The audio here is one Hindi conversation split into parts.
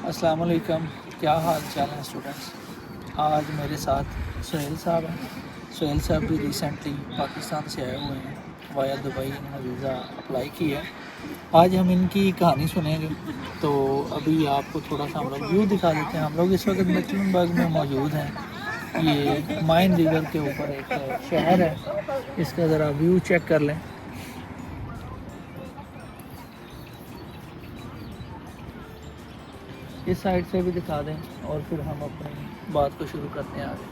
अस्सलाम वालेकुम। क्या हाल चाल है स्टूडेंट्स। आज मेरे साथ सुहेल साहब हैं। सुहेल साहब भी रिसेंटली पाकिस्तान से आए हुए हैं वाया दुबई। इन्होंने वीज़ा अप्लाई किया है। आज हम इनकी कहानी सुनेंगे। तो अभी आपको थोड़ा सा हम लोग व्यू दिखा देते हैं। हम लोग इस वक्त मेक्लनबर्ग में मौजूद हैं। ये माइन रिवर के ऊपर एक शहर है। इसका ज़रा व्यू चेक कर लें। इस साइड से भी दिखा दें और फिर हम अपनी बात को शुरू करते हैं आगे।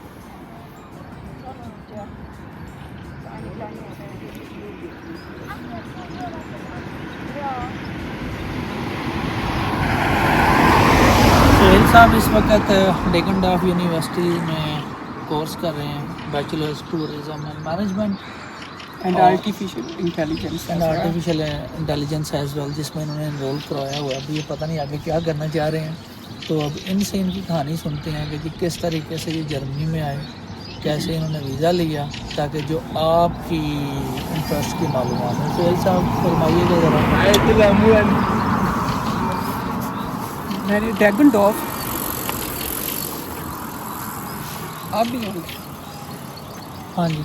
सुहेल साहब इस वक्त डेगनडॉफ यूनिवर्सिटी में कोर्स कर रहे हैं, bachelors tourism and management and artificial intelligence as well, जिसमें इन्होंने इनरोल करवाया हुआ है। अभी ये पता नहीं आगे क्या करना चाह रहे हैं। तो अब इनसे इनकी कहानी सुनते हैं कि किस तरीके से ये जर्मनी में आए, कैसे इन्होंने वीज़ा लिया, ताकि जो आपकी इंटरेस्ट की मालूमात है। सुहेल साहब फरमाइएगा ज़रा। मैंने डेगनडॉफ आप भी हैं? हाँ जी।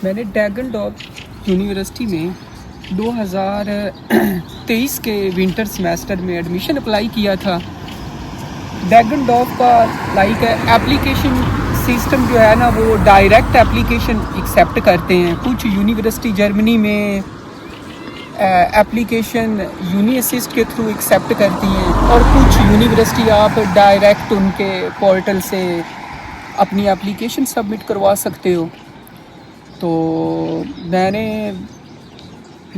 मैंने डेगनडॉफ यूनिवर्सिटी में 2023 के विंटर सेमेस्टर में एडमिशन अप्लाई किया था। डेगनडॉफ का लाइक एप्लीकेशन सिस्टम जो है ना, वो डायरेक्ट एप्लीकेशन एक्सेप्ट करते हैं। कुछ यूनिवर्सिटी जर्मनी में एप्लीकेशन यूनी असिस्ट के थ्रू एक्सेप्ट करती हैं, और कुछ यूनिवर्सिटी आप डायरेक्ट उनके पोर्टल से अपनी एप्लीकेशन सबमिट करवा सकते हो। तो मैंने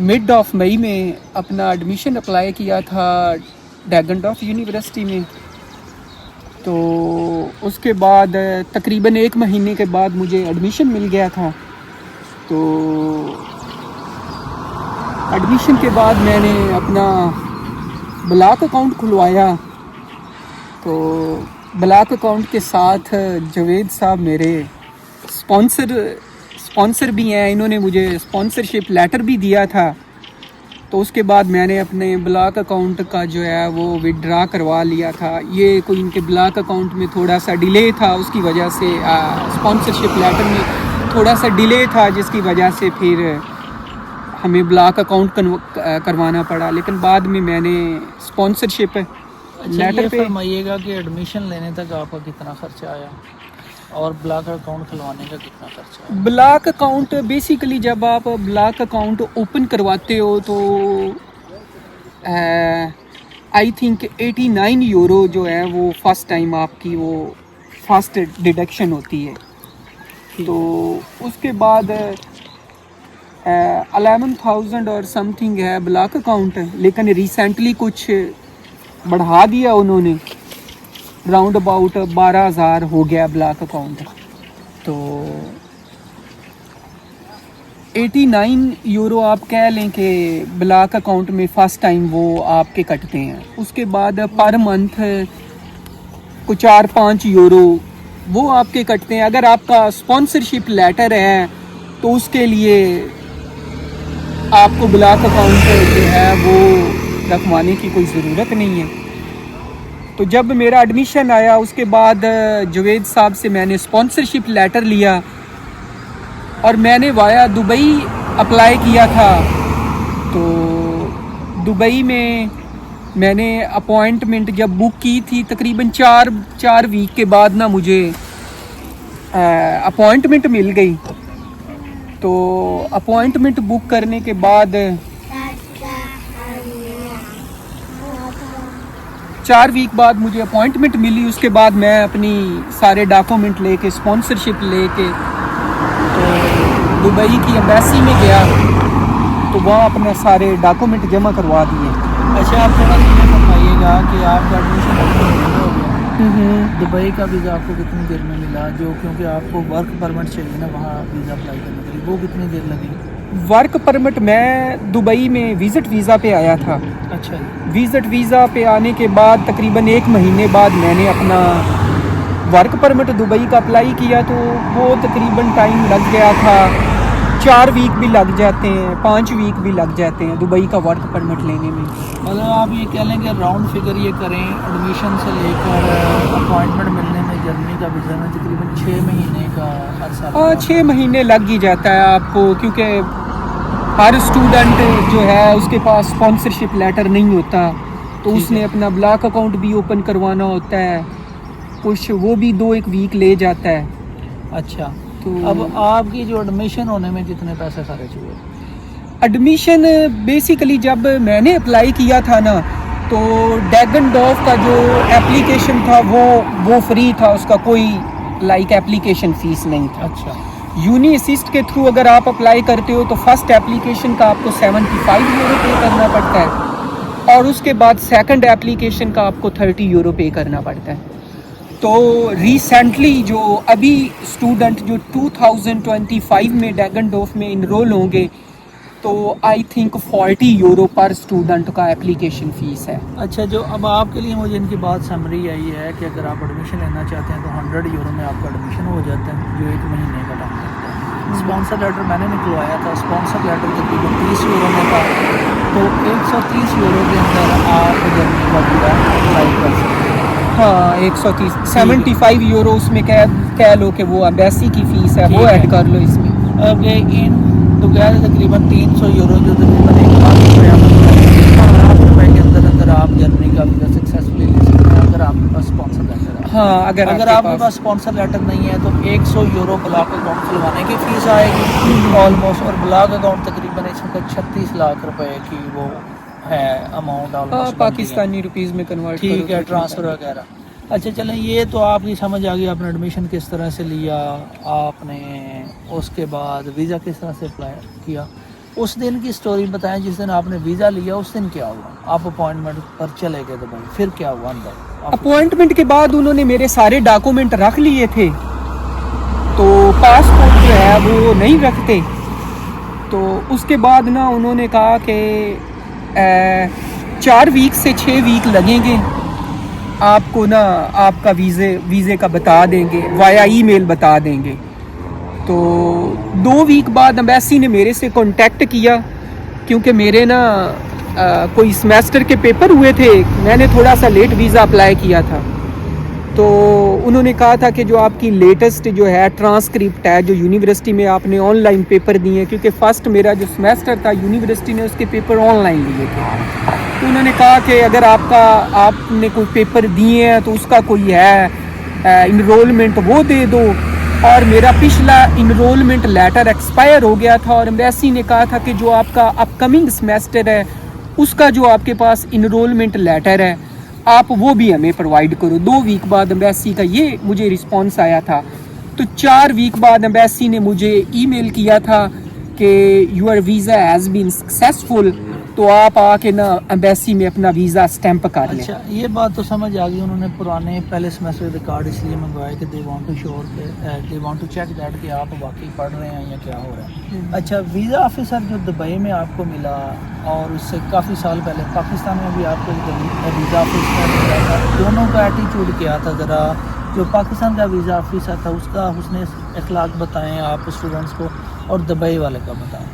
मिड ऑफ मई में अपना एडमिशन अप्लाई किया था डेगनडॉफ यूनिवर्सिटी में। तो उसके बाद तकरीबन 1 महीने के बाद मुझे एडमिशन मिल गया था। तो एडमिशन के बाद मैंने अपना ब्लॉक अकाउंट खुलवाया। तो ब्लॉक अकाउंट के साथ जवेद साहब मेरे स्पॉन्सर भी हैं। इन्होंने मुझे स्पॉन्सरशिप लेटर भी दिया था। तो उसके बाद मैंने अपने ब्लॉक अकाउंट का जो है वो विड्रा करवा लिया था। ये कोई इनके ब्लॉक अकाउंट में थोड़ा सा डिले था, उसकी वजह से स्पॉन्सरशिप लेटर में थोड़ा सा डिले था, जिसकी वजह से फिर हमें ब्लॉक अकाउंट करवाना पड़ा। लेकिन बाद में मैंने स्पॉन्सरशिप लेटर पे फरमाइएगा कि एडमिशन लेने तक आपका कितना खर्चा आया और ब्लॉक अकाउंट खुलवाने का कितना खर्चा आया। ब्लॉक अकाउंट बेसिकली जब आप ब्लॉक अकाउंट ओपन करवाते हो तो आई थिंक 89 यूरो जो है वो फर्स्ट टाइम आपकी वो फर्स्ट डिडक्शन होती है। तो उसके बाद 11,000 और समथिंग है ब्लॉक अकाउंट। लेकिन रिसेंटली कुछ बढ़ा दिया उन्होंने, राउंड अबाउट 12,000 हो गया ब्लॉक अकाउंट। तो 89 यूरो आप कह लें कि ब्लॉक अकाउंट में फ़र्स्ट टाइम वो आपके कटते हैं। उसके बाद पर मंथ को 4-5 यूरो वो आपके कटते हैं। अगर आपका स्पॉन्सरशिप लेटर है तो उसके लिए आपको ब्लॉक अकाउंट जो है वो रखवाने की कोई ज़रूरत नहीं है। तो जब मेरा एडमिशन आया उसके बाद जवेद साहब से मैंने स्पॉन्सरशिप लेटर लिया और मैंने वाया दुबई अप्लाई किया था। तो दुबई में मैंने अपॉइंटमेंट जब बुक की थी, तकरीबन 4 वीक के बाद ना मुझे अपॉइंटमेंट मिल गई। तो अपॉइंटमेंट बुक करने के बाद 4 वीक बाद मुझे अपॉइंटमेंट मिली। उसके बाद मैं अपनी सारे डॉक्यूमेंट लेके स्पॉन्सरशिप लेके तो दुबई की एम्बेसी में गया। तो वहाँ अपने सारे डॉक्यूमेंट जमा करवा दिए। अच्छा, आप थोड़ा सा बताइएगा कि आपका एडमिशन हो गया, दुबई का वीज़ा आपको कितनी देर में मिला? जो क्योंकि आपको वर्क परमिट चाहिए ना वहाँ वीज़ा अप्लाई करने के लिए, वो कितनी देर लगी? वर्क परमिट मैं दुबई में विज़िट वीज़ा पे आया था। अच्छा जी। विज़िट वीज़ा पे आने के बाद तकरीबन 1 महीने बाद मैंने अपना वर्क परमिट दुबई का अप्लाई किया। तो वो तकरीबन टाइम लग गया था 4 वीक भी लग जाते हैं, 5 वीक भी लग जाते हैं दुबई का वर्क परमिट लेने में। मतलब आप ये कह लें कि राउंड फिगर ये करें, एडमिशन से लेकर अपॉइंटमेंट मिलने में जर्मनी का वीज़ा में तकरीबन 6 महीने का अर्सा। हाँ, 6 महीने लग ही जाता है आपको, क्योंकि हर स्टूडेंट जो है उसके पास स्पॉन्सरशिप लेटर नहीं होता, तो ठीक उसने है। अपना ब्लॉक अकाउंट भी ओपन करवाना होता है, कुछ वो भी 2-1 वीक ले जाता है। अच्छा, तो अब आपकी जो एडमिशन होने में कितने पैसे खर्च हुए? एडमिशन बेसिकली जब मैंने अप्लाई किया था ना, तो डैगनडॉफ का जो एप्लीकेशन था वो फ्री था, उसका कोई एप्लीकेशन फ़ीस नहीं था। अच्छा, यूनी असिस्ट के थ्रू अगर आप अप्लाई करते हो तो फर्स्ट एप्लीकेशन का आपको 75 यूरो पे करना पड़ता है, और उसके बाद सेकंड एप्लीकेशन का आपको 30 यूरो पे करना पड़ता है। तो रिसेंटली जो अभी स्टूडेंट जो 2025 में डैगनडॉफ में इनरोल होंगे, तो आई थिंक 40 यूरो पर स्टूडेंट का एप्लीकेशन फ़ीस है। अच्छा, जो अब आपके लिए मुझे इनकी बात समरी आई है कि अगर आप एडमिशन लेना चाहते हैं तो 100 यूरो में आपका एडमिशन हो जाता है, जो 1 महीने का टाइम लगता है। स्पॉन्सर लेटर मैंने निकलवाया था, स्पॉन्सर लेटर तकरीबन 30 यूरो में था, तो 130 यूरो के अंदर आप जर्मनी का वीज़ा अप्लाई कर सकते हैं। हाँ, 130 75 यूरो उसमें कह लो कि वो एम्बेसी की फ़ीस है, वो ठीक है। ऐड कर लो इसमें। अब ये इन टुगेदर तकरीबन 300 यूरो, जो तकरीबन 1,00,000 रुपये के अंदर अंदर आप जर्मनी का वीज़ा सक्सेसफुली ले सकते हैं, अगर आपके पास स्पॉन्सर लेटर है। हाँ, अगर आपके पास स्पॉन्सर लेटर नहीं है तो 100 यूरो ब्लॉक अकाउंट खुलवाने की फ़ीस आएगी ऑलमोस्ट, और ब्लॉक अकाउंट तकरीबन इस वक्त 36 लाख रुपए की वो है अमाउंट ऑलमोस्ट पाकिस्तानी रुपीज़ में कन्वर्ट ठीक है, ट्रांसफ़र वगैरह। अच्छा चलें, ये तो आपकी समझ आ गई, आपने एडमिशन किस तरह से लिया, आपने उसके बाद वीज़ा किस तरह से अप्लाई किया। उस दिन की स्टोरी बताएं, जिस दिन आपने वीज़ा लिया उस दिन क्या हुआ? आप अपॉइंटमेंट पर चले गए दुबई, फिर क्या हुआ अंदर? अपॉइंटमेंट के बाद उन्होंने मेरे सारे डॉक्यूमेंट रख लिए थे, तो पासपोर्ट जो है वो नहीं रखते, तो उसके बाद ना उन्होंने कहा कि 4 वीक से 6 वीक लगेंगे, आपको ना आपका वीज़े का बता देंगे, वाया ईमेल बता देंगे। तो 2 वीक बाद एम्बेसी ने मेरे से कांटेक्ट किया, क्योंकि मेरे ना कोई सेमेस्टर के पेपर हुए थे, मैंने थोड़ा सा लेट वीज़ा अप्लाई किया था, तो उन्होंने कहा था कि जो आपकी लेटेस्ट जो है ट्रांसक्रिप्ट है, जो यूनिवर्सिटी में आपने ऑनलाइन पेपर दिए, क्योंकि फ़र्स्ट मेरा जो सेमेस्टर था यूनिवर्सिटी ने उसके पेपर ऑनलाइन लिए थे, तो उन्होंने कहा कि अगर आपने कोई पेपर दिए हैं तो उसका कोई है इनरोलमेंट वो दे दो। और मेरा पिछला इनरोलमेंट लेटर एक्सपायर हो गया था, और एम्बेसी ने कहा था कि जो आपका अपकमिंग सेमेस्टर है उसका जो आपके पास इनरोलमेंट लेटर है आप वो भी हमें प्रोवाइड करो। 2 वीक बाद एम्बेसी का ये मुझे रिस्पॉन्स आया था। तो 4 वीक बाद एम्बेसी ने मुझे ईमेल किया था कि your visa has been successful, तो आप आके ना एम्बेसी में अपना वीज़ा स्टैंप कर लें। अच्छा, ये बात तो समझ आ गई, उन्होंने पुराने पहले सेमेस्टर रिकॉर्ड इसलिए मंगवाए कि दे वांट टू श्योर के they want to check that कि आप वाकई पढ़ रहे हैं या क्या हो रहा है। अच्छा, वीज़ा ऑफिसर जो दुबई में आपको मिला, और उससे काफ़ी साल पहले पाकिस्तान में भी आपको वीज़ा ऑफिसर मिला था, दोनों का एटीट्यूड क्या था? ज़रा जो पाकिस्तान का वीज़ा ऑफिसर था उसका हुस्न अखलाक बताएं आप स्टूडेंट्स को, और दुबई वाले का बताएं।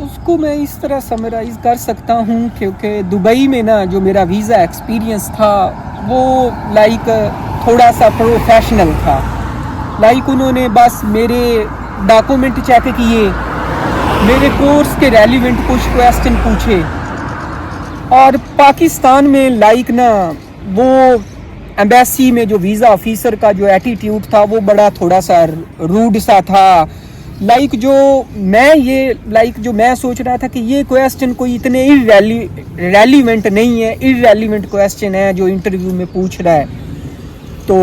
उसको मैं इस तरह समराइज़ कर सकता हूँ, क्योंकि दुबई में ना जो मेरा वीज़ा एक्सपीरियंस था वो थोड़ा सा प्रोफेशनल था। उन्होंने बस मेरे डॉक्यूमेंट चेक किए, मेरे कोर्स के रेलिवेंट कुछ क्वेश्चन पूछे, और पाकिस्तान में ना वो एम्बेसी में जो वीज़ा ऑफिसर का जो एटीट्यूड था वो बड़ा थोड़ा सा रूड सा था। जो मैं सोच रहा था कि ये क्वेश्चन कोई इतने रेलिवेंट नहीं है, इररेलिवेंट क्वेश्चन है जो इंटरव्यू में पूछ रहा है, तो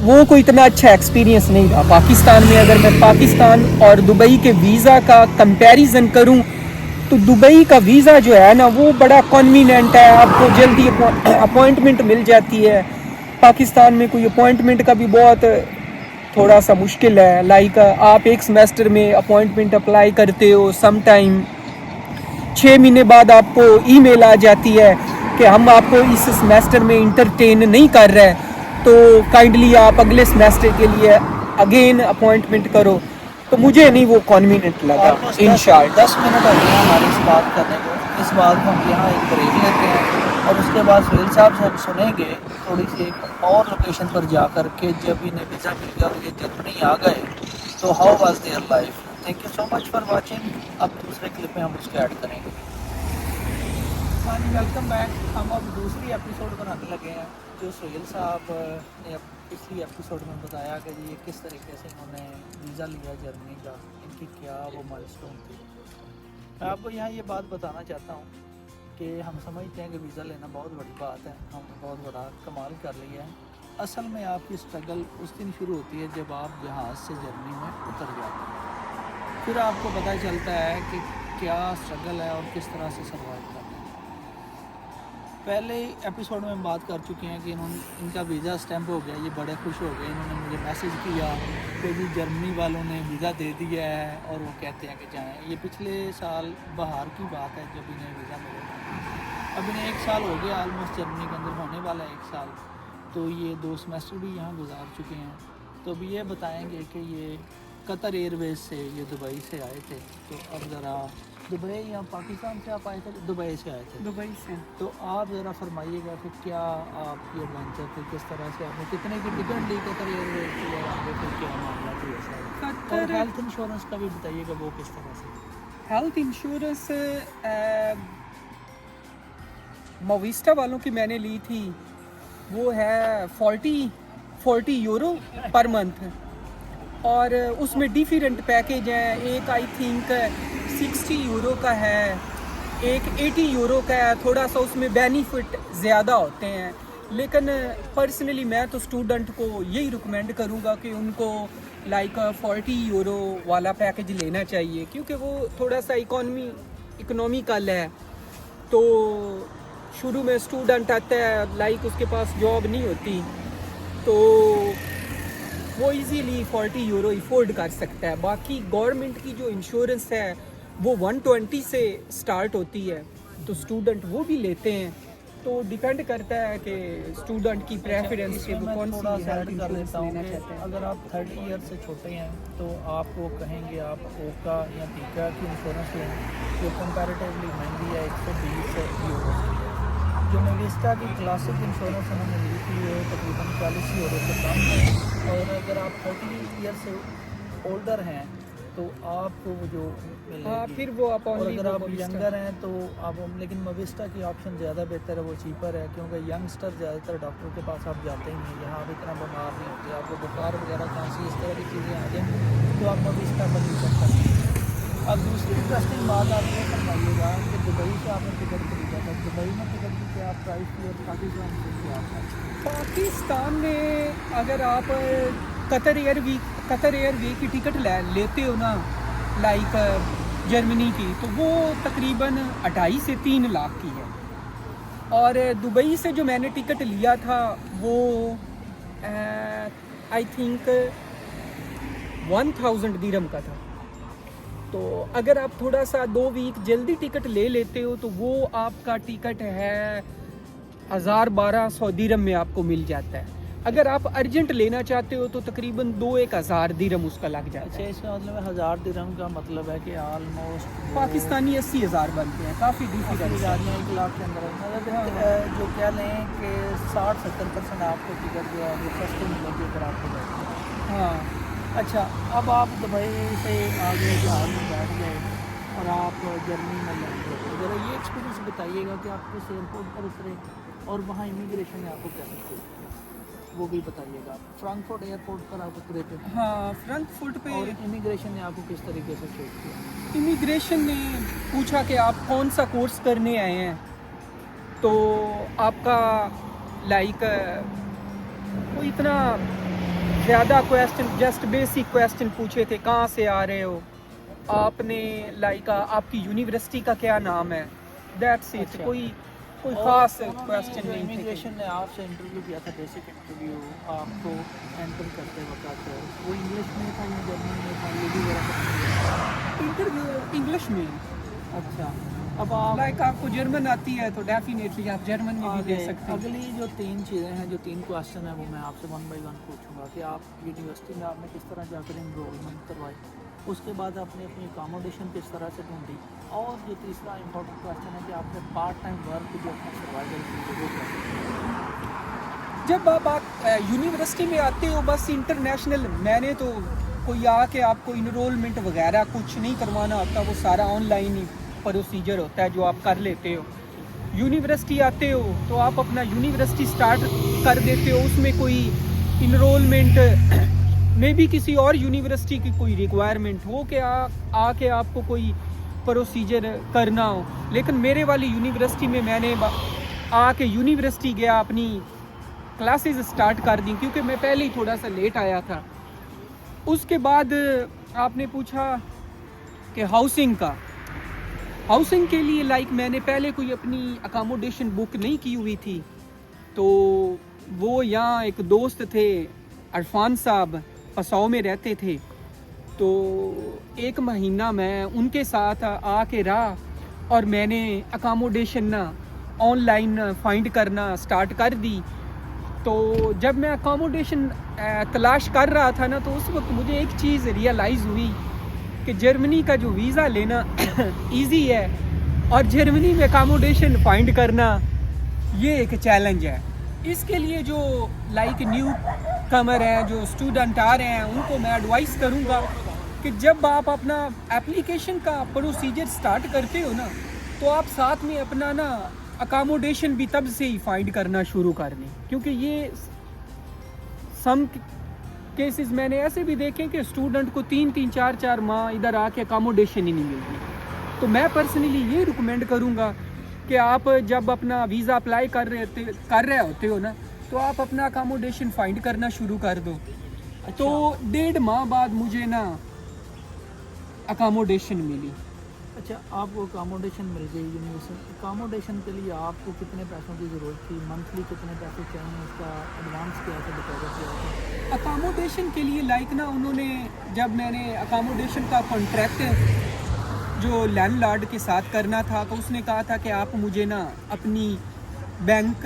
वो कोई इतना अच्छा एक्सपीरियंस नहीं रहा पाकिस्तान में। अगर मैं पाकिस्तान और दुबई के वीज़ा का कंपैरिजन करूं तो दुबई का वीज़ा जो है ना वो बड़ा कन्वीनियंट है, आपको जल्दी अपॉइंटमेंट मिल जाती है। पाकिस्तान में कोई अपॉइंटमेंट का भी बहुत थोड़ा सा मुश्किल है। आप एक सेमेस्टर में अपॉइंटमेंट अप्लाई करते हो, सम टाइम 6 महीने बाद आपको ईमेल आ जाती है कि हम आपको इस सेमेस्टर में इंटरटेन नहीं कर रहे, तो काइंडली आप अगले सेमेस्टर के लिए अगेन अपॉइंटमेंट करो। तो मुझे नहीं वो कन्वीनियंट लगा ऑलमोस्ट इन शॉर्ट। 10 मिनट हो गए हमारे इस बात करने को। इस बात को हम यहाँ एक ब्रेक लेते हैं और उसके बाद सुहेल साहब से हम सुनेंगे थोड़ी सी एक और लोकेशन पर जा कर के जब इन्हें वीज़ा मिल गया और ये जर्मनी आ गए तो how was their life. Thank you so much for watching. अब दूसरे क्लिप में हम उसको ऐड करेंगे। हाँ जी, वेलकम बैक। हम अब दूसरी एपिसोड बनाने लगे हैं जो सुहेल साहब ने पिछली एपिसोड में बताया कि ये किस तरीके से इन्होंने वीज़ा लिया जर्मनी का, इनकी क्या वो माइलस्टोन थी। मैं आपको यहाँ ये बात बताना चाहता हूँ कि हम समझते हैं कि वीज़ा लेना बहुत बड़ी बात है, हमने बहुत बड़ा कमाल कर लिया है। असल में आपकी स्ट्रगल उस दिन शुरू होती है जब आप जहाज़ से जर्मनी में उतर जाते हैं। फिर आपको पता चलता है कि क्या स्ट्रगल है और किस तरह से सर्वाइव करना है। पहले एपिसोड में हम बात कर चुके हैं कि इनका वीज़ा स्टैम्प हो गया, ये बड़े खुश हो गए। इन्होंने मुझे मैसेज किया कि जी जर्मनी वालों ने वीज़ा दे दिया है और वो कहते हैं कि जाएँ। ये पिछले साल बाहर की बात है जब इन्हें वीज़ा मिलेगा। अब इन्हें 1 साल हो गया ऑलमोस्ट जर्मनी के अंदर, होने वाला है 1 साल। तो ये 2 सेमेस्टर भी यहाँ गुजार चुके हैं। तो अब ये बताएँगे कि ये कतर एयरवेज़ से ये दुबई से आए थे। तो अब ज़रा दुबई या पाकिस्तान से आप आए थे? दुबई से आए थे। दुबई से। तो आप ज़रा फरमाइएगा कि क्या आप ये एडवेंचर थे, किस तरह से आपने कितने की टिकट ली कतर एयरवेज़ की और आगे फिर क्या मामला था ये सारा, और हेल्थ इंश्योरेंस का भी बताइएगा वो किस तरह से। हेल्थ इंश्योरेंस मोविस्टा वालों की मैंने ली थी, वो है 40 यूरो पर मंथ। और उसमें डिफरेंट पैकेज है। एक आई थिंक 60 यूरो का है, एक 80 यूरो का है। थोड़ा सा उसमें बेनिफिट ज़्यादा होते हैं, लेकिन पर्सनली मैं तो स्टूडेंट को यही रिकमेंड करूँगा कि उनको लाइक 40 यूरो वाला पैकेज लेना चाहिए, क्योंकि वो थोड़ा सा इकोनॉमिकल है। तो शुरू में स्टूडेंट आता है, लाइक उसके पास जॉब नहीं होती, तो वो इजीली 40 यूरो अफोर्ड कर सकता है। बाकी गवर्नमेंट की जो इंश्योरेंस है वो 120 से स्टार्ट होती है, तो स्टूडेंट वो भी लेते हैं। तो डिपेंड करता है कि स्टूडेंट की प्रेफरेंस से वो कौन सी हेल्थ इंश्योरेंस लेना चाहते हैं। अगर आप 30 ईयर से छोटे हैं तो आपको कहेंगे आप ओका या टीका की इंश्योरेंस लें, जो कंपैरेटिवली महंगी है, 120 यूरो की है। जो मोविस्टा की क्लासिक इंश्योरेंस उन्होंने ली थी वो तकरीबन 40 यूरो से कम है। और अगर आप 30 ईयर से ओल्डर हैं तो आपको वो जो मिलेगी, फिर वो आप और अगर आप यंगर हैं तो आप, लेकिन मोविस्टा की ऑप्शन ज़्यादा बेहतर है, वो चीपर है, क्योंकि यंगस्टर ज़्यादातर डॉक्टर के पास आप जाते ही नहीं, यहाँ आप इतना बीमार नहीं होते। आपको बुखार वगैरह खांसी इस तरह की चीज़ें आ जाएँ तो आप मोविस्टा का यूज़ कर सकते हैं। अब दूसरी इंटरेस्टिंग बात आप ये करवाइएगा कि दुबई से आपने टिकट खरीदा था, दुबई में टिकट की क्या प्राइस थी और पाकिस्तान से क्या प्राइस थी? पाकिस्तान में अगर आप कतर एयरवे की टिकट लेते हो ना, लाइक जर्मनी की, तो वो तकरीबन 2.5 से 3 लाख की है। और दुबई से जो मैंने टिकट लिया था वो आई थिंक 1000 दिरहम का था। तो अगर आप थोड़ा सा 2 वीक जल्दी टिकट ले लेते हो तो वो आपका टिकट है 1200 दिरहम में आपको मिल जाता है। अगर आप अर्जेंट लेना चाहते हो तो तकरीबन 2-1 हज़ार दिरहम उसका लग जाता है। अच्छा, इसका मतलब 1000 दिरहम का मतलब है कि ऑलमोस्ट पाकिस्तानी 80,000 बनते हैं, काफ़ी डिफरेंस है। 1 लाख के अंदर मतलब जो कह लें कि 60-70% आपको टिकट जो है वो सस्ते मिलेगी अगर आपको बैठे। हाँ, अच्छा, अब आप दुबई से आगे जहाज़ में बैठ गए और आप जर्मनी में लैंड हो, ज़रा ये एक्सपीरियंस बताइएगा कि आप किस एयरपोर्ट पर उतरे और वहाँ इमिग्रेशन ने आपको कैसे ट्रीट किया, वो भी बताइएगा। फ्रैंकफर्ट एयरपोर्ट पर आप उतरे थे? हाँ, फ्रैंकफर्ट पे। और इमिग्रेशन ने आपको किस तरीके से ट्रीट किया? इमिग्रेशन ने पूछा कि आप कौन सा कोर्स करने आए हैं, तो आपका लाइक वो इतना ज़्यादा क्वेश्चन, जस्ट बेसिक क्वेश्चन पूछे थे, कहाँ से आ रहे हो आपने, लाइक आपकी यूनिवर्सिटी का क्या नाम है, दैट्स इट। अच्छा। कोई ख़ास क्वेश्चन नहीं थे। इमिग्रेशन ने आपसे इंटरव्यू किया था, बेसिक इंटरव्यू आपको एंटर करते वक्त, वो इंग्लिश में था या जर्मन में था, हिंदी वगैरह? इंटरव्यू इंग्लिश में। अच्छा, अब आप लाइक आपको जर्मन आती है तो डेफिनेटली आप जर्मन में भी दे सकते हैं। अगली जो 3 चीज़ें हैं, जो 3 क्वेश्चन हैं, वो मैं आपसे 1 बाय 1 पूछूंगा कि आप यूनिवर्सिटी में आपने किस तरह जाकर इनरोलमेंट करवाई, उसके बाद आपने अपनी अकोमोडेशन किस तरह से ढूंढी, और जो तीसरा इम्पोर्टेंट क्वेश्चन है कि आपने पार्ट टाइम वर्क जो अपना सर्वाइवल के लिए वो कैसे। जब आप यूनिवर्सिटी में आते हो बस इंटरनेशनल, मैंने तो कोई आके आपको इनरोलमेंट वगैरह कुछ नहीं करवाना होता, वो सारा ऑनलाइन ही प्रोसीजर होता है जो आप कर लेते हो। यूनिवर्सिटी आते हो तो आप अपना यूनिवर्सिटी स्टार्ट कर देते हो, उसमें कोई इनरोलमेंट में भी किसी और यूनिवर्सिटी की कोई रिक्वायरमेंट हो कि आके आपको कोई प्रोसीजर करना हो। लेकिन मेरे वाली यूनिवर्सिटी में मैंने आके यूनिवर्सिटी गया, अपनी क्लासेस स्टार्ट कर दी, क्योंकि मैं पहले ही थोड़ा सा लेट आया था। उसके बाद आपने पूछा कि हाउसिंग का, हाउसिंग के लिए मैंने पहले कोई अपनी अकोमोडेशन बुक नहीं की हुई थी, तो वो यहाँ एक दोस्त थे अरफान साहब, पसाव में रहते थे, तो 1 महीना मैं उनके साथ आके रहा और मैंने अकोमोडेशन ना ऑनलाइन फाइंड करना स्टार्ट कर दी। तो जब मैं अकोमोडेशन तलाश कर रहा था ना, तो उस वक्त मुझे एक चीज़ रियलाइज़ हुई कि जर्मनी का जो वीज़ा लेना इजी है और जर्मनी में अकोमोडेशन फाइंड करना ये एक चैलेंज है। इसके लिए जो न्यू कमर हैं, जो स्टूडेंट आ रहे हैं, उनको मैं एडवाइस करूँगा कि जब आप अपना एप्लीकेशन का प्रोसीजर स्टार्ट करते हो ना, तो आप साथ में अपना ना अकोमोडेशन भी तब से ही फाइंड करना शुरू कर दें, क्योंकि ये सम केसेस मैंने ऐसे भी देखे कि स्टूडेंट को 3-3, 4-4 माह इधर आके अकोमोडेशन ही नहीं मिलती। तो मैं पर्सनली ये रिकमेंड करूँगा कि आप जब अपना वीज़ा अप्लाई कर रहे होते हो ना, तो आप अपना अकोमोडेशन फाइंड करना शुरू कर दो। तो 1.5 माह बाद मुझे ना अकोमोडेशन मिली। अच्छा, आपको अकोमोडेशन मिल गई यूनिवर्सिटी। अकोमोडेशन के लिए आपको कितने पैसों की ज़रूरत थी, मंथली कितने पैसे चाहिए, उसका एडवांस क्या था, डिपॉजिट क्या था? अकोमोडेशन के लिए ना उन्होंने, जब मैंने अकोमोडेशन का कॉन्ट्रैक्ट जो लैंडलॉर्ड के साथ करना था, तो उसने कहा था कि आप मुझे ना अपनी बैंक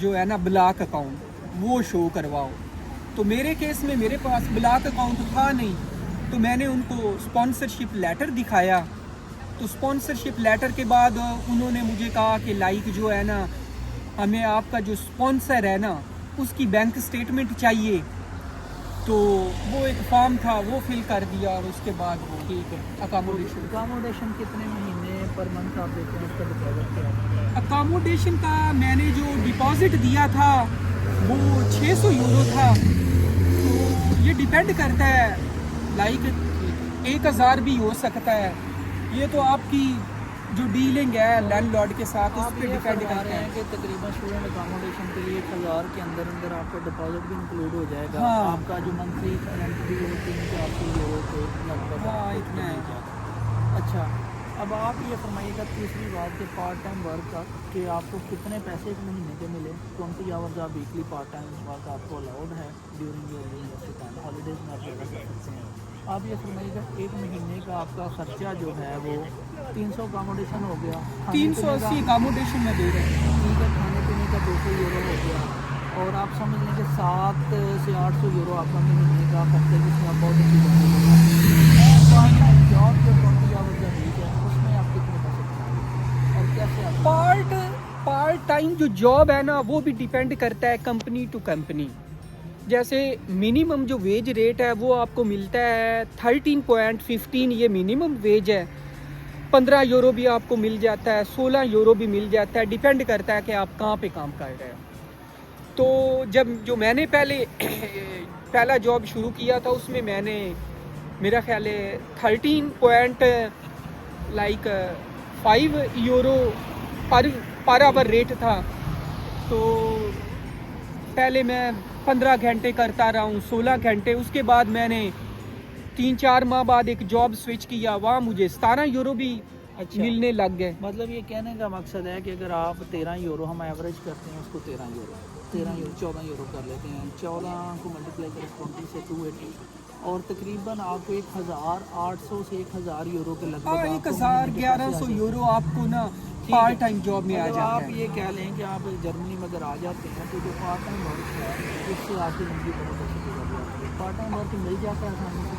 जो है ना ब्लॉक अकाउंट वो शो करवाओ। तो मेरे केस में मेरे पास ब्लॉक अकाउंट था नहीं, तो मैंने उनको स्पॉन्सरशिप लेटर दिखाया। तो स्पॉन्सरशिप लेटर के बाद उन्होंने मुझे कहा कि जो है ना, हमें आपका जो स्पॉन्सर है ना उसकी बैंक स्टेटमेंट चाहिए। तो वो एक फॉर्म था, वो फिल कर दिया और उसके बाद वो ठीक है। अकोमोडेशन कितने महीने पर मंथ आप देते हैं, उसका डिपॉजिट क्या है? अकोमोडेशन का मैंने जो डिपॉजिट दिया था वो 600 यूरो था। तो ये डिपेंड करता है, 1000 भी हो सकता है। ये तो आपकी जो डीलिंग है लैंडलॉर्ड के साथ उस पर डिपेंड करता है कि तकरीबन स्टूडेंट अकोमोडेशन के लिए 1000 के अंदर अंदर आपका डिपॉजिट भी इंक्लूड हो जाएगा। हाँ। आपका जो मंथली रेंट भी 300-400 यूरो के लगभग। हाँ, इतना है। अच्छा, अब आप ये फरमाइएगा तीसरी बात कि पार्ट टाइम वर्क का, कि आपको कितने पैसे 1 महीने के मिले। 20 आवर्स आप वीकली पार्ट टाइम वर्क आपको अलाउड है during your university time, holidays में आप ज़्यादा कर सकते हैं। आप ये फरमाइएगा 1 महीने का आपका ख़र्चा जो है वो 300 अकोमोडेशन हो गया, 380 अकोमोडेशन में दे रहे हैं। ठीक है, खाने पीने का 200 यूरो हो गया, और आप समझ लें कि 700 से 800 यूरो आपका महीने का खर्चे, जिसमें आप बहुत अच्छी जॉब जो 20 आवर्स का वीक है उसमें आप कितने पैसे कमाएंगे और कैसे आप पार्ट टाइम जो जॉब है ना वो भी डिपेंड करता है कंपनी टू कंपनी। जैसे मिनिमम जो वेज रेट है वो आपको मिलता है 13.15, ये मिनिमम वेज है। 15 यूरो भी आपको मिल जाता है, 16 यूरो भी मिल जाता है, डिपेंड करता है कि आप कहाँ पे काम कर रहे हो। तो जब जो मैंने पहला जॉब शुरू किया था उसमें मैंने मेरा ख्याल है 13.5 यूरो पर आवर रेट था। तो पहले मैं 15 घंटे करता रहा हूँ, 16 घंटे। उसके बाद मैंने 3-4 माह बाद एक जॉब स्विच किया, वहाँ मुझे 17 यूरो भी मिलने लग गए। मतलब ये कहने का मकसद है कि अगर आप 13 यूरो, हम एवरेज करते हैं उसको 13 यूरो 14 यूरो कर लेते हैं, 14 को मल्टीप्लाई करें 20 से 280, और तकरीबन आपको 1800 से 1000 यूरो के लगभग 1100 यूरो आपको ना पार्ट टाइम जॉब में आ जाता है। आप ये कह लें कि आप जर्मनी में अगर आ जाते हैं तो जो पार्ट टाइम वर्क है उससे आपकी ज़िंदगी बहुत अच्छी गुजर जाती है। पार्ट टाइम वर्क मिल जाता है आसानी से।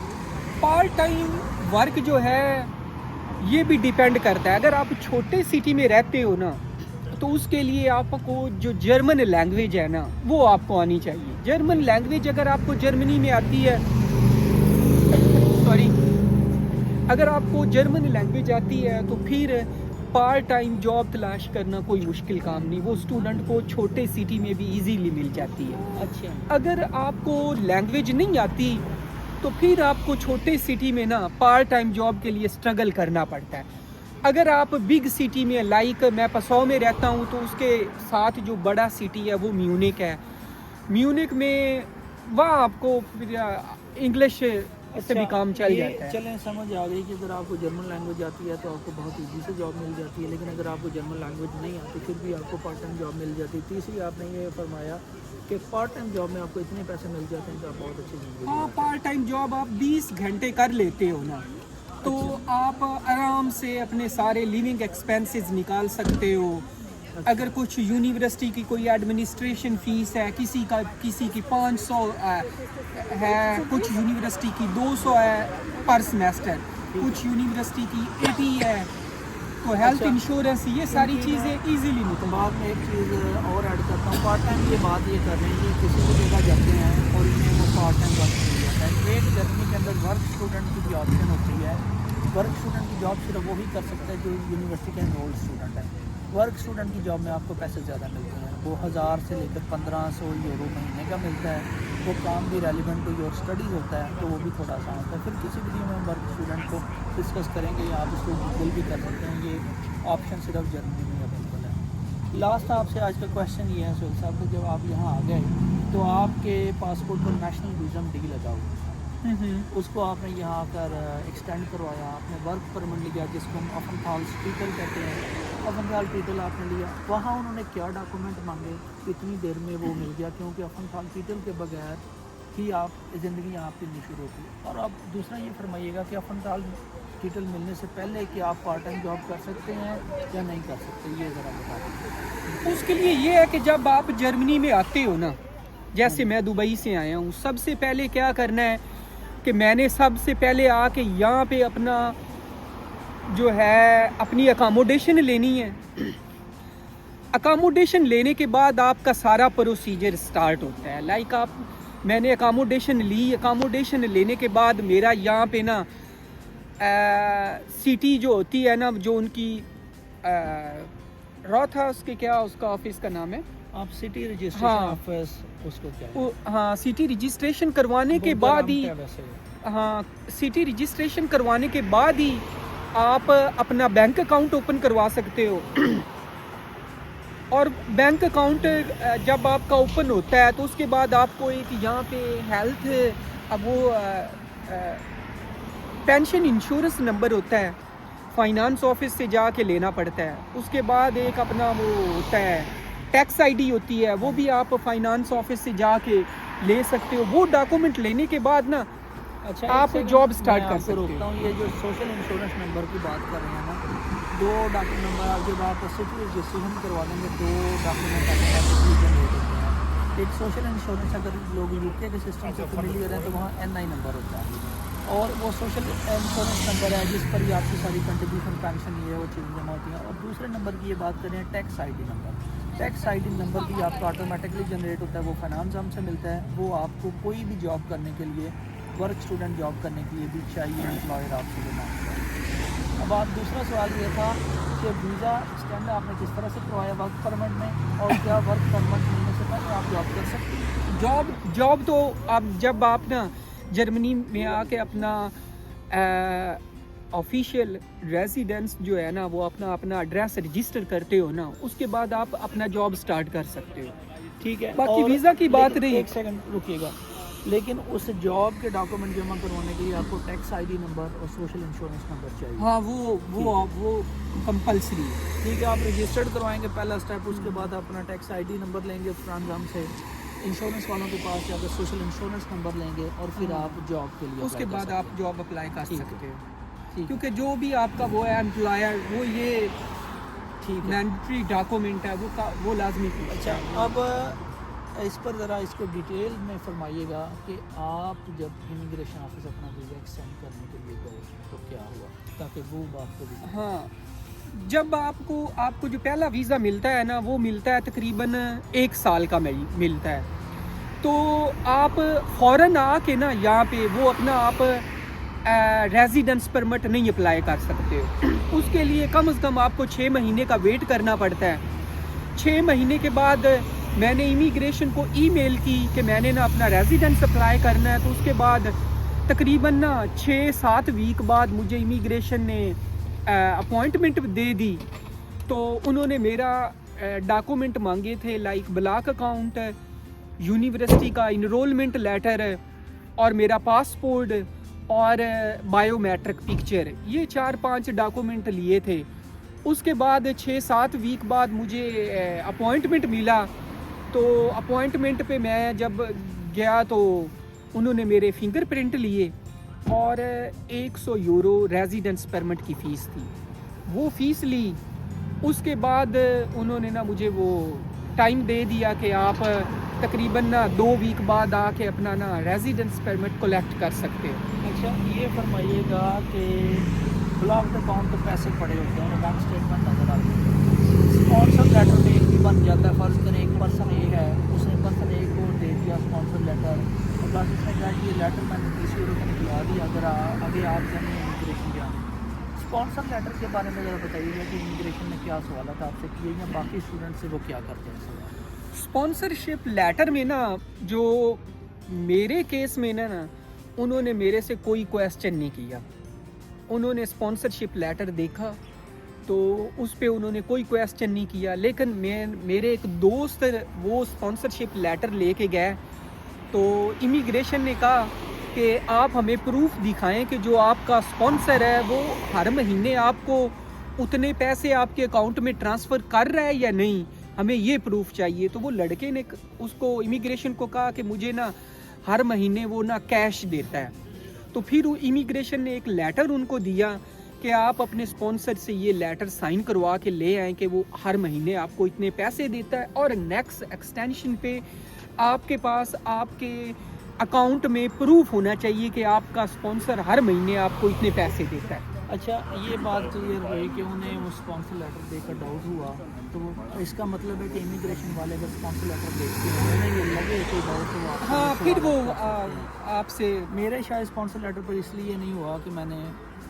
पार्ट टाइम वर्क जो है ये भी डिपेंड करता है। अगर आप छोटे सिटी में रहते हो ना, तो उसके लिए आपको जो जर्मन लैंग्वेज है ना वो आपको आनी चाहिए। जर्मन लैंग्वेज अगर आपको जर्मनी में आती है, सॉरी, अगर आपको जर्मन लैंग्वेज आती है तो फिर पार्ट टाइम जॉब तलाश करना कोई मुश्किल काम नहीं, वो स्टूडेंट को छोटे सिटी में भी इजीली मिल जाती है। अच्छा, अगर आपको लैंग्वेज नहीं आती तो फिर आपको छोटे सिटी में ना पार्ट टाइम जॉब के लिए स्ट्रगल करना पड़ता है। अगर आप बिग सिटी में, लाइक मैं पसाव में रहता हूँ, तो उसके साथ जो बड़ा सिटी है वो म्यूनिक है। म्यूनिक में वहाँ आपको इंग्लिश से भी काम चल जाता है। चलें, समझ आ गई कि अगर आपको जर्मन लैंग्वेज आती है तो आपको बहुत ईजी से जॉब मिल जाती है, लेकिन अगर आपको जर्मन लैंग्वेज नहीं आती फिर भी आपको पार्ट टाइम जॉब मिल जाती है। तीसरी आपने ये फरमाया कि पार्ट टाइम जॉब में आपको इतने पैसे मिल जाते हैं कि आप बहुत अच्छी जिंदगी हाँ, पार्ट टाइम जॉब आप 20 घंटे कर लेते हो ना, तो आप आराम से अपने सारे लिविंग एक्सपेंसेस निकाल सकते हो। अगर कुछ यूनिवर्सिटी की कोई एडमिनिस्ट्रेशन फ़ीस है, किसी की 500 है, कुछ यूनिवर्सिटी की 200 है पर सेमेस्टर, कुछ यूनिवर्सिटी की 80 है, तो हेल्थ इंश्योरेंस, ये सारी चीज़ें इजीली निकल। बाद में एक चीज़ और ऐड करता हूँ, पार्ट टाइम ये बात ये कर रहे हैं कि किसी भी जगह जाते हैं और इन्हें वो पार्ट टाइम वर्क मिल जाता है। एक जर्मनी के अंदर वर्क स्टूडेंट की भी ऑप्शन होती है। वर्क स्टूडेंट की जॉब सिर्फ वही कर सकता है जो यूनिवर्सिटी का एनरोल्ड स्टूडेंट है। वर्क स्टूडेंट की जॉब में आपको पैसे ज़्यादा मिलते हैं, वो 1000 से लेकर 1500 यूरो महीने का मिलता है। वो काम भी रेलिवेंट टू योर स्टडीज़ होता है, तो वो भी थोड़ा आसान होता है। फिर किसी वीडियो में हम वर्क स्टूडेंट को डिस्कस करेंगे, या आप इसको गूगल भी कर सकते हैं। ये ऑप्शन सिर्फ जर्मनी में अवेलेबल है। लास्ट आपसे आज का क्वेश्चन ये है सोहेल साहब कि जब आप यहाँ आ गए तो आपके पासपोर्ट पर नेशनल वीज़म डी लगा हुआ, उसको आपने यहाँ आकर एक्सटेंड करवाया, आपने वर्क परमिट लिया जिसको हम अफनथाल टीटल कहते हैं। अफनथाल टीटल आपने लिया, वहाँ उन्होंने क्या डॉक्यूमेंट मांगे, कितनी देर में वो मिल गया? क्योंकि अफनथाल टीटल के बगैर ही आप ज़िंदगी आपकी नहीं शुरू होती। और अब दूसरा ये फरमाइएगा कि अफनथाल टीटल मिलने से पहले कि आप पार्ट टाइम जॉब कर सकते हैं या नहीं कर सकते, ये ज़रा बता दीजिए। उसके लिए ये है कि जब आप जर्मनी में आते हो ना, जैसे मैं दुबई से आया हूँ, सबसे पहले क्या करना है कि मैंने सबसे पहले आके यहाँ पे अपना जो है अपनी अकामोडेशन लेनी है। अकामोडेशन लेने के बाद आपका सारा प्रोसीजर स्टार्ट होता है। लाइक मैंने अकामोडेशन ली, अकामोडेशन लेने के बाद मेरा यहाँ पे ना सिटी जो होती है ना, जो उनकी रॉथहाउस के क्या उसका ऑफिस का नाम है, आप सिटी रजिस्ट्रेशन ऑफिस उसको क्या हाँ, सिटी रजिस्ट्रेशन करवाने के बाद ही, हाँ, सिटी रजिस्ट्रेशन करवाने के बाद ही आप अपना बैंक अकाउंट ओपन करवा सकते हो। और बैंक अकाउंट जब आपका ओपन होता है तो उसके बाद आपको एक यहाँ पे हेल्थ, अब वो पेंशन इंश्योरेंस नंबर होता है, फाइनेंस ऑफिस से जाके लेना पड़ता है। उसके बाद एक अपना वो होता है टैक्स आईडी होती है, वो भी आप फाइनेंस ऑफिस से जाके ले सकते हो। वो डॉक्यूमेंट लेने के बाद ना अच्छा आप जॉब स्टार्ट कर सकते हो। ये जो सोशल इंश्योरेंस नंबर की बात कर रहे हैं ना, 2 डॉक्यूमेंट नंबर आप जब आप सिटी रजिस्ट्रेशन करवा देंगे, 2 डॉक्यूमेंट आपके एक सोशल इंश्योरेंस, अगर लोग यूके के सिस्टम से फेमिलियर हैं तो वहाँ NI नंबर होता है, और वो सोशल इंश्योरेंस नंबर है जिस पर ही आपकी सारी कंट्रीब्यूशन पेंशन ये वो चीज़ें जमा होती हैं। और दूसरे नंबर की ये बात करें tax ID number, tax ID number भी आपका ऑटोमेटिकली जनरेट होता है, वो फाइनेंस हमसे मिलता है। वो आपको कोई भी जॉब करने के लिए, वर्क स्टूडेंट जॉब करने के लिए भी चाहिए, एम्प्लॉयर आपसे जो मांगता है। अब आप दूसरा सवाल ये था कि वीज़ा एक्सटेंड आपने किस तरह से करवाया वर्क परमिट में, और क्या वर्क परमिट मिलने से पहले आप जॉब कर सकते हैं? जॉब तो आप जब आप ना जर्मनी में आके अपना ऑफिशियल रेजिडेंस जो है ना, वो अपना एड्रेस रजिस्टर करते हो ना, उसके बाद आप अपना जॉब स्टार्ट कर सकते हो। ठीक है, बाकी वीज़ा की बात रही, एक सेकंड रुकिएगा, लेकिन उस जॉब के डॉक्यूमेंट जमा करवाने के लिए आपको टैक्स ID नंबर और सोशल इंश्योरेंस नंबर चाहिए। हाँ, वो कंपलसरी है। ठीक है, आप रजिस्टर्ड करवाएंगे पहला स्टेप, उसके बाद अपना टैक्स ID नंबर लेंगे फ्रांजाम से, इंश्योरेंस वालों के पास जाकर सोशल इंश्योरेंस नंबर लेंगे, और फिर आप जॉब के लिए उसके बाद आप जॉब अप्लाई कर सकते हो। ठीक, क्योंकि जो भी आपका वो है एम्प्लॉयर, वो ये ठीक है, मैंडेटरी डॉक्यूमेंट है, वो लाजमी। अच्छा, अब इस पर ज़रा इसको डिटेल में फरमाइएगा कि आप जब इमिग्रेशन ऑफिस अपना वीज़ा एक्सटेंड करने के लिए गए तो क्या हुआ, ताकि वो बात को भी। हाँ, जब आपको जो पहला वीज़ा मिलता है ना, वो मिलता है तकरीबन 1 साल का मिलता है। तो आप फ़ौरन आके ना यहाँ पे वो अपना आप रेजिडेंस परमिट नहीं अप्लाई कर सकते हो। उसके लिए कम से कम आपको 6 महीने का वेट करना पड़ता है। 6 महीने के बाद मैंने इमिग्रेशन को ईमेल की कि मैंने ना अपना रेजिडेंस अप्लाई करना है। तो उसके बाद तकरीबन ना 6-7 वीक बाद मुझे इमिग्रेशन ने अपॉइंटमेंट दे दी। तो उन्होंने मेरा डॉक्यूमेंट मांगे थे, लाइक ब्लॉक अकाउंट, यूनिवर्सिटी का इनरोलमेंट लेटर और मेरा पासपोर्ट और बायोमेट्रिक पिक्चर। ये 4-5 डॉक्यूमेंट लिए थे। उसके बाद 6-7 वीक बाद मुझे अपॉइंटमेंट मिला। तो अपॉइंटमेंट पे मैं जब गया तो उन्होंने मेरे फिंगरप्रिंट लिए और 100 यूरो रेजिडेंस परमिट की फ़ीस थी, वो फ़ीस ली। उसके बाद उन्होंने ना मुझे वो टाइम दे दिया कि आप तकरीबन ना 2 वीक बाद आके अपना ना रेजिडेंस परमिट कलेक्ट कर सकते हो। अच्छा, ये फरमाइएगा कि ब्लॉक्ड अकाउंट तो पैसे पड़े होते हैं, बैंक स्टेटमेंट नज़र आती है, स्पॉन्सर लेटर में भी बन जाता है। फ़र्ज़ करें एक पर्सन ए है, उसने पर्सन ए को दे दिया स्पॉन्सर लेटर, और बस उसने कहा कि ये लेटर मैंने 30 यूरो का निकलवा दिया, अगर आगे आप जाने इमिग्रेशन जाने। स्पॉन्सर लेटर के बारे में ज़रा बताइएगा कि इमिग्रेशन ने क्या सवाल था आपसे किए, या बाकी स्टूडेंट से वो क्या करते हैं सवाल। स्पॉन्सरशिप लेटर में ना, जो मेरे केस में ना उन्होंने मेरे से कोई क्वेश्चन नहीं किया। उन्होंने स्पॉन्सरशिप लेटर देखा तो उस पे उन्होंने कोई क्वेश्चन नहीं किया। लेकिन मेरे एक दोस्त वो स्पॉन्सरशिप लेटर लेके गए तो इमिग्रेशन ने कहा कि आप हमें प्रूफ दिखाएं कि जो आपका स्पॉन्सर है वो हर महीने आपको उतने पैसे आपके अकाउंट में ट्रांसफ़र कर रहा है या नहीं, हमें ये प्रूफ चाहिए। तो वो लड़के ने उसको इमिग्रेशन को कहा कि मुझे ना हर महीने वो ना कैश देता है। तो फिर वो इमिग्रेशन ने एक लेटर उनको दिया कि आप अपने स्पॉन्सर से ये लेटर साइन करवा के ले आएँ कि वो हर महीने आपको इतने पैसे देता है, और नेक्स्ट एक्सटेंशन पे आपके पास आपके अकाउंट में प्रूफ होना चाहिए कि आपका स्पॉन्सर हर महीने आपको इतने पैसे देता है। अच्छा, ये बात क्लियर हुई कि उन्हें वो स्पॉन्सर लेटर देकर डाउट हुआ, तो इसका मतलब है कि इमिग्रेशन वाले अगर स्पॉन्सर लेटर देखते हैं उन्हें ये लगे कोई डाउट हुआ। हाँ, फिर वो आपसे मेरे शायद स्पॉन्सर लेटर पर इसलिए नहीं हुआ कि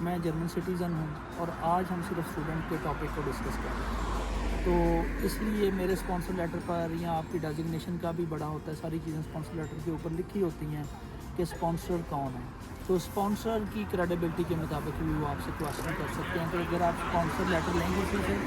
मैं जर्मन सिटीज़न हूँ और आज हम सिर्फ स्टूडेंट के टॉपिक को डिस्कस कर रहे हैं, तो इसलिए मेरे स्पॉन्सर लेटर पर या आपकी डेजिग्नेशन का भी बड़ा होता है, सारी चीज़ें स्पॉन्सर लेटर के ऊपर लिखी होती हैं कि स्पॉन्सर कौन है। तो स्पॉन्सर की क्रेडिबिलिटी के मुताबिक भी वो आपसे क्वेश्चन कर सकते हैं। तो अगर आप स्पॉन्सर लेटर लेंगे किसी से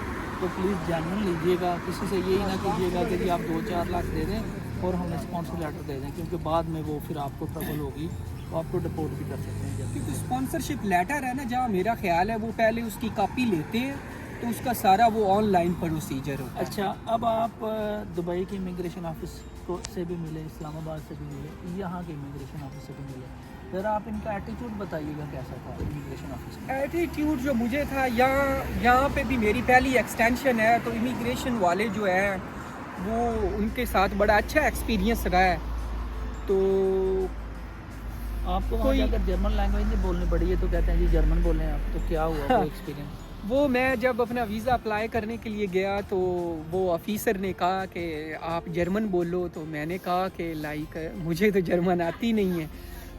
तो प्लीज़ जेन्युइन लीजिएगा, किसी से यही ना कीजिएगा कि आप 2-4 लाख दे दें और हमें स्पॉन्सर लेटर दे दें, क्योंकि बाद में वो फिर आपको ट्रबल होगी, तो आपको डिपोर्ट भी कर सकते हैं। क्योंकि स्पॉन्सरशिप लेटर है ना, जहाँ मेरा ख्याल है वो पहले उसकी कॉपी लेते हैं तो उसका सारा वो ऑनलाइन प्रोसीजर होता है। अच्छा, अब आप दुबई के इमिग्रेशन ऑफिस को से भी मिले, इस्लामाबाद से भी मिले, यहाँ के इमिग्रेशन ऑफिस से भी मिले, ज़रा आप इनका एटीट्यूड बताइएगा कैसा था इमिग्रेशन ऑफिस का। एटीट्यूड जो मुझे था, यहाँ पे भी मेरी पहली एक्सटेंशन है, तो इमिग्रेशन वाले जो है वो उनके साथ बड़ा अच्छा एक्सपीरियंस रहा है। तो आपको वहाँ जाकर जर्मन लैंग्वेज नहीं बोलनी पड़ी है, तो कहते हैं जी जर्मन बोलें आप, तो क्या हुआ वो एक्सपीरियंस? वो मैं जब अपना वीज़ा अप्लाई करने के लिए गया तो वो ऑफिसर ने कहा कि आप जर्मन बोलो, तो मैंने कहा कि लाइक मुझे तो जर्मन आती नहीं है।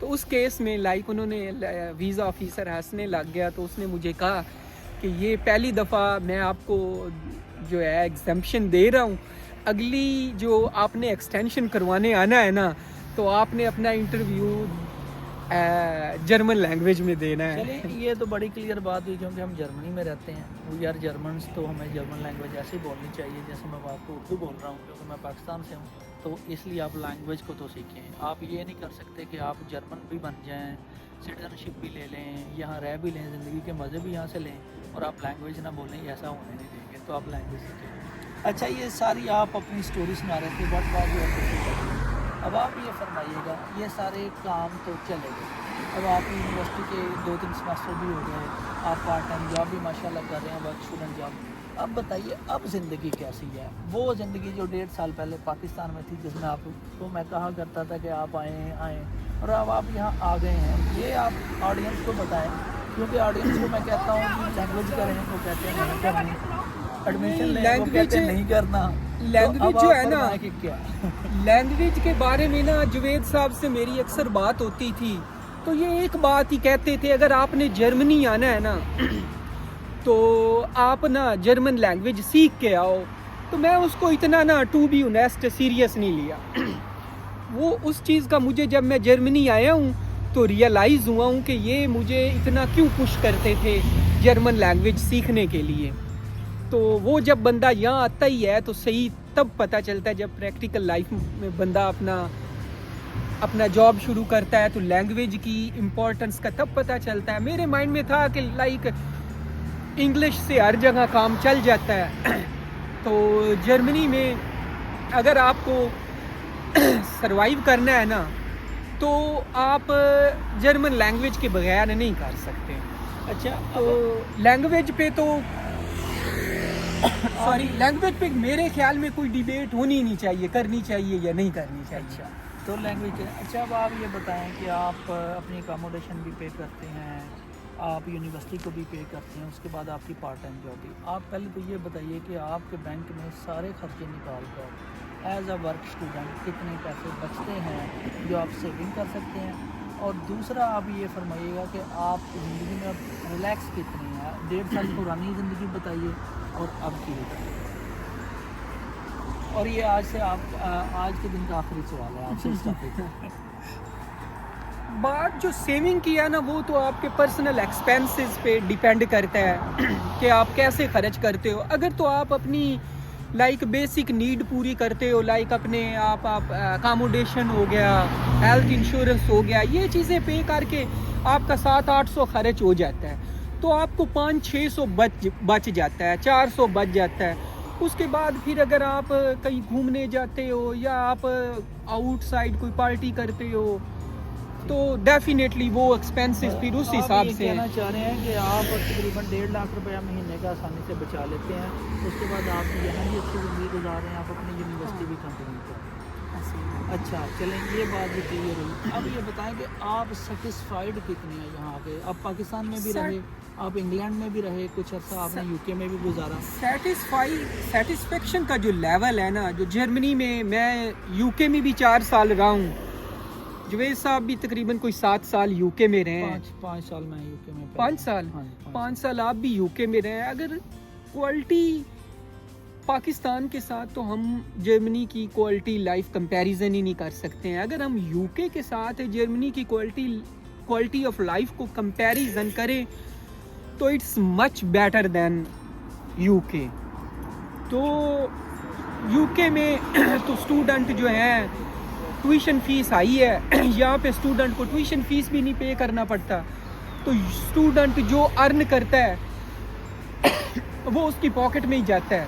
तो उस केस में लाइक उन्होंने वीज़ा ऑफिसर हंसने लग गया। तो उसने मुझे कहा कि ये पहली दफ़ा मैं आपको जो है एग्जम्पशन दे रहा हूँ, अगली जो आपने एक्सटेंशन करवाने आना है ना, तो आपने अपना इंटरव्यू जर्मन लैंग्वेज में देना है। चलिए, ये तो बड़ी क्लियर बात हुई, क्योंकि हम जर्मनी में रहते हैं, वी आर जर्मन्स, तो हमें जर्मन लैंग्वेज ऐसे बोलनी चाहिए जैसे मैं आपको उर्दू बोल रहा हूँ, क्योंकि मैं पाकिस्तान से हूँ। तो इसलिए आप लैंग्वेज को तो सीखें। आप ये नहीं कर सकते कि आप जर्मन भी बन जाएँ, सिटीजनशिप भी ले लें, यहाँ रह भी लें, ज़िंदगी के मज़े भी यहाँ से लें, और आप लैंग्वेज ना बोलें, ऐसा होने नहीं देंगे। तो आप लैंग्वेज सीखें। अच्छा, ये सारी आप अपनी स्टोरी सुना रहे थे, बट बात अब आप ये फरमाइएगा, ये सारे काम तो चले गए, अब आप यूनिवर्सिटी के 2-3 सेमेस्टर भी हो गए, आप पार्ट टाइम जॉब भी माशाल्लाह कर रहे हैं, वर्क स्टूडेंट जॉब, अब बताइए अब ज़िंदगी कैसी है? वो ज़िंदगी जो 1.5 साल पहले पाकिस्तान में थी, जिसमें आपको मैं कहा करता था कि आप आएँ और अब आप यहाँ आ गए हैं, ये आप ऑडियंस को बताएं, क्योंकि ऑडियंस को मैं कहता हूँ कि लैंग्वेज करें, वो कहते हैं नहीं करनी, एडमिशन लें, वो कहते हैं नहीं करना। लैंग्वेज तो जो अब है आप ना, फरमाएं कि क्या? लैंग्वेज के बारे में ना जुवेद साहब से मेरी अक्सर बात होती थी, तो ये एक बात ही कहते थे, अगर आपने जर्मनी आना है ना तो आप ना जर्मन लैंग्वेज सीख के आओ। तो मैं उसको इतना ना, टू बी ऑनेस्ट, सीरियस नहीं लिया। वो उस चीज़ का मुझे जब मैं जर्मनी आया हूँ तो रियलाइज़ हुआ हूँ कि ये मुझे इतना क्यों पुश करते थे जर्मन लैंग्वेज सीखने के लिए। तो वो जब बंदा यहाँ आता ही है तो सही तब पता चलता है, जब प्रैक्टिकल लाइफ में बंदा अपना जॉब शुरू करता है तो लैंग्वेज की इम्पोर्टेंस का तब पता चलता है। मेरे माइंड में था कि लाइक इंग्लिश से हर जगह काम चल जाता है। तो जर्मनी में अगर आपको सरवाइव करना है ना तो आप जर्मन लैंग्वेज के बगैर नहीं कर सकते। अच्छा, तो लैंग्वेज पे तो सॉरी लैंग्वेज पे मेरे ख्याल में कोई डिबेट होनी नहीं चाहिए, करनी चाहिए या नहीं करनी चाहिए। अच्छा, तो लैंग्वेज। अच्छा, अब आप ये बताएं कि आप अपनी अकोमोडेशन भी पे करते हैं, आप यूनिवर्सिटी को भी पे करते हैं, उसके बाद आपकी पार्ट टाइम जॉब भी। आप पहले तो ये बताइए कि आपके बैंक में सारे खर्चे निकाल कर एज अ वर्क स्टूडेंट कितने पैसे बचते हैं जो आप सेविंग कर सकते हैं, और दूसरा आप ये फरमाइएगा कि आप ज़िंदगी में अब रिलैक्स कितने हैं। 1.5 साल पुरानी ज़िंदगी बताइए और अब की बताइए। और ये आज से आप आज के दिन का आखिरी सवाल है आपसे इस टॉपिक पे। बात जो सेविंग की है ना, वो तो आपके पर्सनल एक्सपेंसेस पे डिपेंड करता है कि आप कैसे खर्च करते हो। अगर तो आप अपनी लाइक बेसिक नीड पूरी करते हो, लाइक अपने आप अकोमोडेशन हो गया, हेल्थ इंश्योरेंस हो गया, ये चीज़ें पे करके आपका 700-800 खर्च हो जाता है, तो आपको 500-600 बच जाता है, 400 बच जाता है। उसके बाद फिर अगर आप कहीं घूमने जाते हो या आप आउटसाइड कोई पार्टी करते हो तो डेफिनेटली वो एक्सपेंसेस फिर उस हिसाब से कहना चाह रहे हैं कि आप तकरीबन 1.5 लाख रुपया महीने का आसानी से बचा लेते हैं, उसके बाद आप यहाँ भी अच्छी ज़िंदगी गुजार रहे हैं, आप अपनी यूनिवर्सिटी भी कंटिन्यू कर रहे हैं। अच्छा, चलें, ये बात भी क्लियर हुई। अब ये बताएं कि आप सेटिस्फाइड कितने हैं यहाँ पे? आप पाकिस्तान में भी रहे, आप इंग्लैंड में भी रहे, कुछ अर्सा आपने यूके में भी गुजारा। सेटिस्फेक्शन का जो लेवल है ना, जो जर्मनी में, मैं यूके में भी 4 साल रहा हूँ, जुवेद साहब भी तकरीबन कोई 7 साल यूके में रहे हैं। 5 साल मैं यूके में। 5 साल? हाँ, 5 साल आप भी यूके में रहे हैं। अगर क्वालिटी पाकिस्तान के साथ, तो हम जर्मनी की क्वालिटी लाइफ कंपैरिजन ही नहीं कर सकते हैं। अगर हम यूके के साथ जर्मनी की क्वालिटी ऑफ लाइफ को कंपैरिजन करें तो it's much better than UK. तो यूके में तो स्टूडेंट जो हैं, ट्यूशन फ़ीस आई है, यहाँ पे स्टूडेंट को ट्यूशन फ़ीस भी नहीं पे करना पड़ता। तो स्टूडेंट जो अर्न करता है वो उसकी पॉकेट में ही जाता है।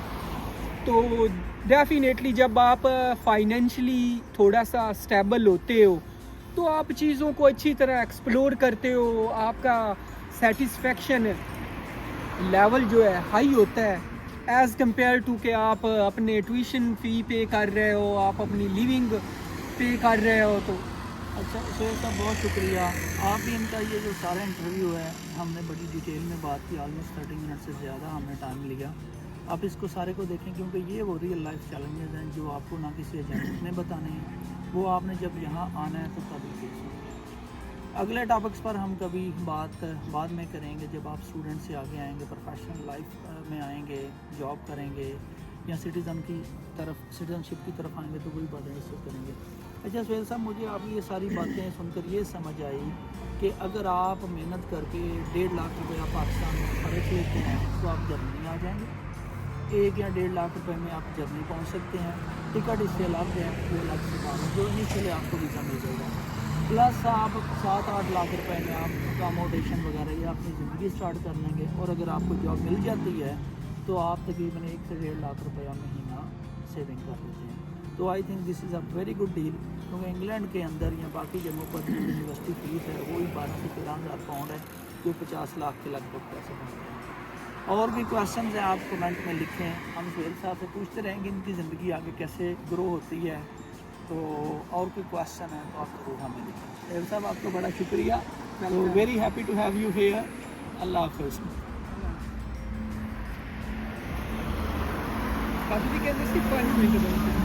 तो डेफिनेटली जब आप फाइनेंशियली थोड़ा सा स्टेबल होते हो तो आप चीज़ों को अच्छी तरह एक्सप्लोर करते हो, आपका सेटिस्फेक्शन लेवल जो है हाई होता है एज़ कम्पेयर टू के आप अपने ट्यूशन फ़ी पे कर रहे हो, आप अपनी लिविंग पे कर रहे हो। तो अच्छा सोहेल साहब, बहुत शुक्रिया। आप भी इनका ये जो सारा इंटरव्यू है, हमने बड़ी डिटेल में बात की, ऑलमोस्ट 30 मिनट से ज़्यादा हमने टाइम लिया। आप इसको सारे को देखें, क्योंकि ये वो रियल लाइफ चैलेंजेस हैं जो आपको ना किसी एजेंट ने बताने हैं, वो आपने जब यहाँ आना है तो तभी फेस होगा। अगले टॉपिक्स पर हम कभी बात बाद में करेंगे, जब आप स्टूडेंट से आगे आएंगे, प्रोफेशनल लाइफ में आएंगे, जॉब करेंगे या सिटीज़नशिप की तरफ आएंगे, तो वही बातें इससे करेंगे। अच्छा सोहेल साहब, मुझे आप ये सारी बातें सुनकर ये समझ आई कि अगर आप मेहनत करके 1.5 लाख रुपया पाकिस्तान में खर्च लेते हैं तो आप जर्मनी आ जाएंगे। 1 या 1.5 लाख रुपए में आप जर्मनी पहुंच सकते हैं। टिकट इससे अलग है, 2 लाख से बाद जो इनिशियली आपको वीज़ा मिल जाएगा, प्लस आप 7-8 लाख रुपए में आप अकोमोडेशन वगैरह या अपनी ज़िंदगी स्टार्ट कर लेंगे। और अगर आपको जॉब मिल जाती है तो आप तकरीबन 1 से 1.5 लाख रुपया महीना सेविंग कर लेते हैं। तो I think this is a very good deal, क्योंकि इंग्लैंड के अंदर या बाकी जगहों पर यूनिवर्सिटी फीस है वो ही 12 से 13 हज़ार पाउंड है, जो 50 लाख के लगभग पैसे बनते हैं। और भी क्वेश्चन हैं आप कमेंट में लिखें, हम सुहेल साहब से पूछते रहेंगे इनकी ज़िंदगी आगे कैसे ग्रो होती है। तो और कोई क्वेश्चन है तो आप ज़रूर हमें लिखें। सुहेल साहब आपका बड़ा शुक्रिया, तो very happy to have you here. अल्लाह हाफिज़। काफ़ी कहते 5 मिनट